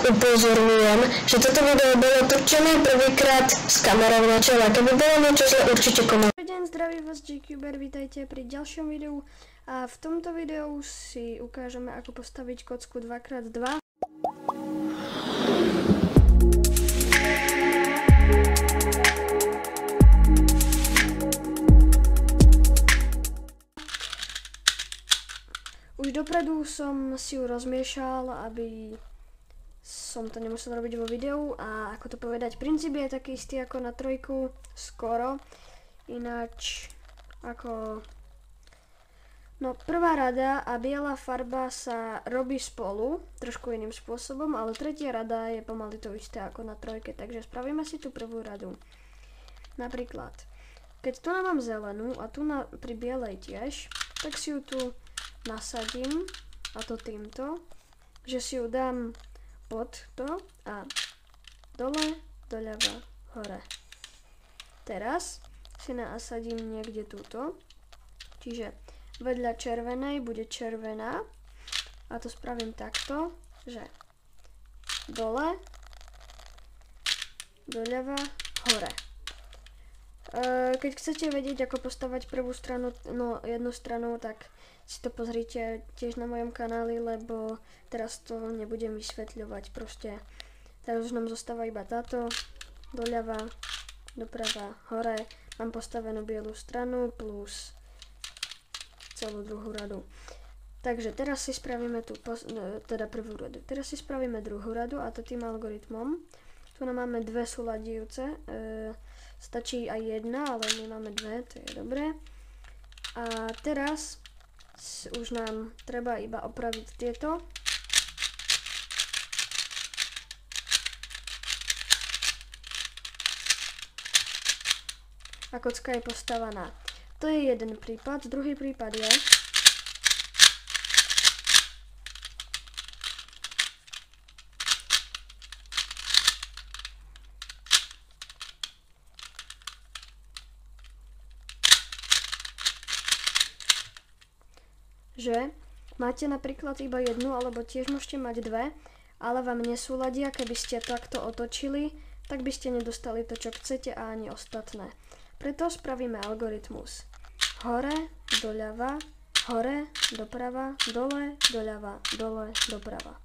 upozorňujem, že toto video bolo točené prvýkrát s kamerou na čele. Keby bolo niečo zle, určite komentujte. Dobrý deň, zdraví vás JQber, vítajte pri ďalšom videu a v tomto videu si ukážeme, ako postaviť kocku 2x2. Už dopredu som si ju rozmiešal, aby som to nemusel robiť vo videu a ako to povedať, princíp je taký istý ako na trojku, skoro, ináč ako, no prvá rada a biela farba sa robí spolu, trošku iným spôsobom, ale tretia rada je pomaly to isté ako na trojke, takže spravíme si tú prvú radu. Napríklad, keď tu mám zelenú a tu pri bielej tiež, tak si ju tu nasadím, a to týmto, že si ju dám pod to a dole, doľava, hore. Teraz si nasadím niekde túto, čiže vedľa červenej bude červená a to spravím takto, že dole, doľava, hore. Keď chcete vedieť, ako postavať prvú stranu, no jednu stranu, tak si to pozrite tiež na mojom kanáli, lebo teraz to nebudem vysvetľovať, proste teraz už nám zostáva iba táto, doľava, doprava, hore, mám postavenú bielu stranu plus celú druhú radu. Takže teraz si spravíme tú, teda prvú radu, teraz si spravíme druhú radu a to tým algoritmom. Tu nám máme dve súladujúce, stačí aj jedna, ale my máme dve, to je dobré. A teraz už nám treba iba opraviť tieto. A kocka je postavaná. To je jeden prípad. Druhý prípad je, že máte napríklad iba jednu, alebo tiež môžete mať dve, ale vám nesúladia, keby ste takto otočili, tak by ste nedostali to, čo chcete a ani ostatné. Preto spravíme algoritmus. Hore, doľava, hore, doprava, dole, doľava, dole, doprava.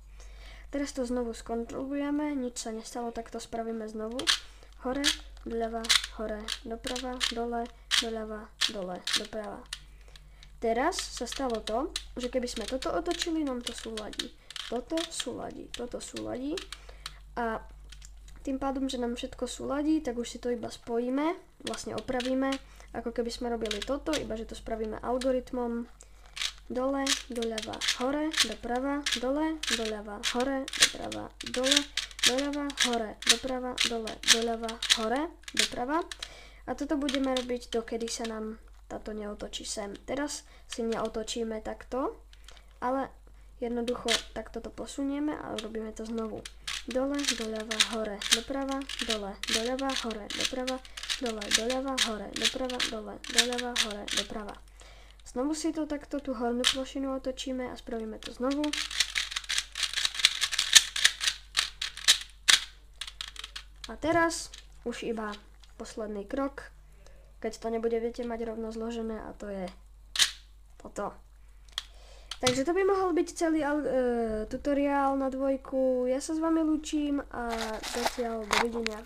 Teraz to znovu skontrolujeme, nič sa nestalo, tak to spravíme znovu. Hore, doľava, hore, doprava, dole, doľava, dole, doprava. Teraz sa stalo to, že keby sme toto otočili, nám to súladí. Toto súladí a tým pádom, že nám všetko súladí, tak už si to iba spojíme, vlastne opravíme, ako keby sme robili toto, iba že to spravíme algoritmom dole, doľava, hore, doprava, dole, doľava, hore, doprava, dole, doľava, hore, doprava, dole, doľava, hore, doprava. A toto budeme robiť, dokedy sa nám táto neotočí sem. Teraz si neotočíme takto, ale jednoducho takto to posunieme a robíme to znovu. Dole, doľava, hore, doprava, dole, doľava, hore, doprava, dole, doľava, hore, doprava, dole, doľava, hore, doprava. Znovu si to takto, tú hornú plošinu otočíme a spravíme to znovu. A teraz už iba posledný krok, keď to nebudete mať rovno zložené, a to je toto. Takže to by mohol byť celý tutoriál na dvojku. Ja sa s vami lúčim a zatiaľ dovidenia.